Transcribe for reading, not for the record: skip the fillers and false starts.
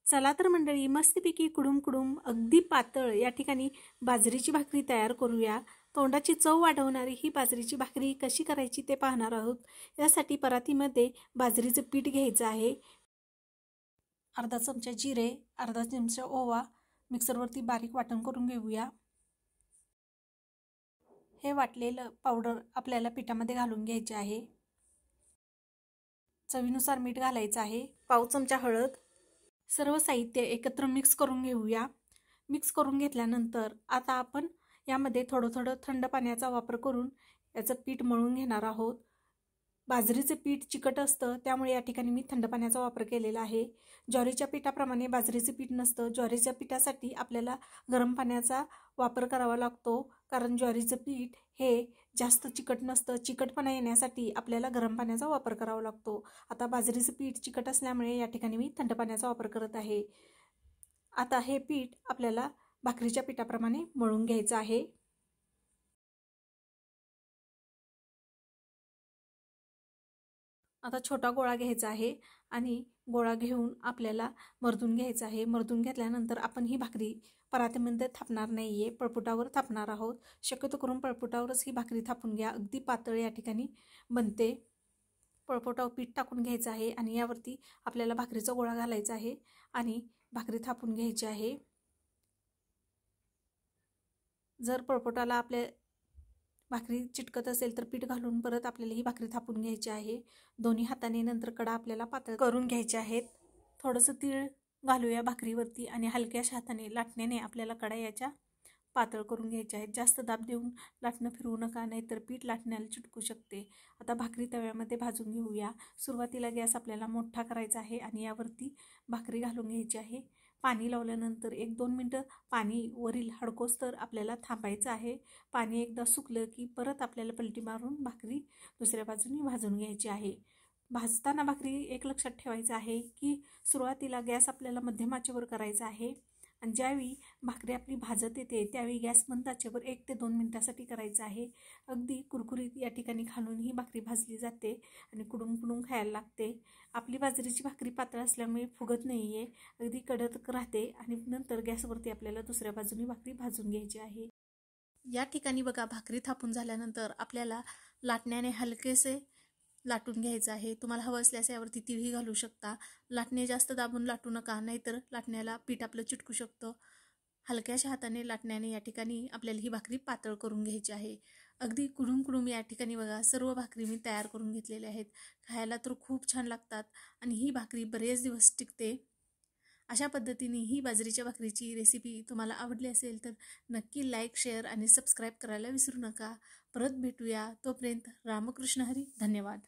चला तर मंडळी, मस्तपैकी कुडूम कुडूम अगदी पातळ या ठिकाणी बाजरीची भाकरी तयार करूया। तोंडाची चव वाढवणारी ही बाजरीची भाकरी कशी करायची ते पाहणार आहोत। यासाठी परातीमध्ये बाजरीचं पीठ घ्यायचं आहे। अर्धा चमचा जिरे, अर्धा चमचा ओवा मिक्सरवरती बारीक वाटण करून घेऊया। हे वाटलेलं पावडर आपल्याला पिठामध्ये घालून घ्यायचे आहे। चवीनुसार मीठ घालायचं आहे, पाव चमचा हळद। सर्व साहित्य एकत्र मिक्स करून घेऊया। मिक्स करून घेतल्यानंतर आता आपण यामध्ये थोडं थंड पाण्याचा वापर करून याचं पीठ मळून घेणार आहोत। बाजरीचे पीठ चिकट असतं, त्यामुळे या ठिकाणी मी थंड पाण्याचा वापर केलेला आहे। ज्वारीच्या पिठाप्रमाणे बाजरीचे पीठ नसतं। ज्वारीच्या पिठासाठी आपल्याला गरम पाण्याचा वापर करावा लागतो, कारण ज्वारीचं पीठ हे जास्त चिकट नसतं। चिकटपणा येण्यासाठी आपल्याला गरम पाण्याचा वापर करावा लागतो। आता बाजरीचं पीठ चिकट असल्यामुळे या ठिकाणी मी थंड पाण्याचा वापर करत आहे। आता हे पीठ आपल्याला भाकरीच्या पिठाप्रमाणे मळून घ्यायचं आहे। आता छोटा गोळा घ्यायचा आहे आणि गोळा घेऊन आपल्याला मर्दून घ्यायचा आहे। मर्दून घेतल्यानंतर आपण ही भाकरी परातीमध्ये थापणार नाहीये, पळपुटावर थापणार आहोत। शक्यतो करून पळपुटावरच ही भाकरी थापून घ्या, अगदी पातळ या ठिकाणी बनते। पळपुटावर पीठ टाकून घ्यायचं आहे आणि यावरती आपल्याला भाकरीचा गोळा घालायचा आहे आणि भाकरी थापून घ्यायची आहे। जर पळपुटाला आपल्या भाकरी चिटकत असेल तर पीठ घालून परत आपल्याला ही भाकरी थापून घ्यायची आहे। दोन्ही हाताने नंतर कडा आपल्याला पातळ करून घ्यायचे आहेत। थोडंसं तीळ घालूया भाकरीवरती आणि हलक्याशा हाताने लाटण्याने आपल्याला कडा याच्या पातळ करून घ्यायचे आहेत। जास्त दाब देऊन लाटणं फिरवू नका, नाहीतर पीठ लाटण्याला चिटकू शकते। आता भाकरी तव्यामध्ये भाजून घेऊया। सुरुवातीला गॅस आपल्याला मोठा करायचा आहे आणि यावरती भाकरी घालून घ्यायची आहे। पाणी लावल्यानंतर 1-2 मिनटं पाणी वरील हडकोस्तर आपल्याला थांबायचं आहे। पाणी एकदा सुकलं की परत आपल्याला पलटी मारून भाकरी दुसऱ्या बाजूने भाजून घ्यायची आहे। भाजताना भाकरी एक लक्षात ठेवायचं आहे की सुरुवातीला गॅस आपल्याला मध्यम आचेवर करायचा आहे आणि ज्यावेळी भाकरी आपली भाजत येते त्यावेळी गॅस मंद आचेवर 1 ते 2 मिनिटासाठी करायचं आहे। अगदी कुरकुरीत या ठिकाणी खालून ही भाकरी भाजली जाते आणि कुडूम कुडूम खायला लागते। आपली बाजरीची भाकरी पातळ असल्यामुळे फुगत नाहीये, अगदी कडक राहते आणि नंतर गॅसवरती आपल्याला दुसऱ्या बाजूनी भाकरी भाजून घ्यायची आहे। या ठिकाणी बघा, भाकरी थापून झाल्यानंतर आपल्याला लाटण्याने हलकेसे लाटून घ्यायचं आहे। तुम्हाला हवं असल्यास यावरती तीळही घालू शकता। लाटणे जास्त दाबून लाटू नका, नाहीतर लाटण्याला पीठ आपलं चिटकू शकतं। हलक्याशा हाताने लाटण्याने या ठिकाणी आपल्याला ही भाकरी पातळ करून घ्यायची आहे। अगदी कुडूम कुडूम या ठिकाणी बघा सर्व भाकरी मी तयार करून घेतलेल्या आहेत। खायला तर खूप छान लागतात आणि ही भाकरी बरेच दिवस टिकते। अशा पद्धतीने ही बाजरीच्या भाकरीची रेसिपी तुम्हाला आवडली असेल तर नक्की लाईक, शेअर आणि सबस्क्राईब करायला विसरू नका। परत भेटूया, तोपर्यंत रामकृष्ण हरी, धन्यवाद।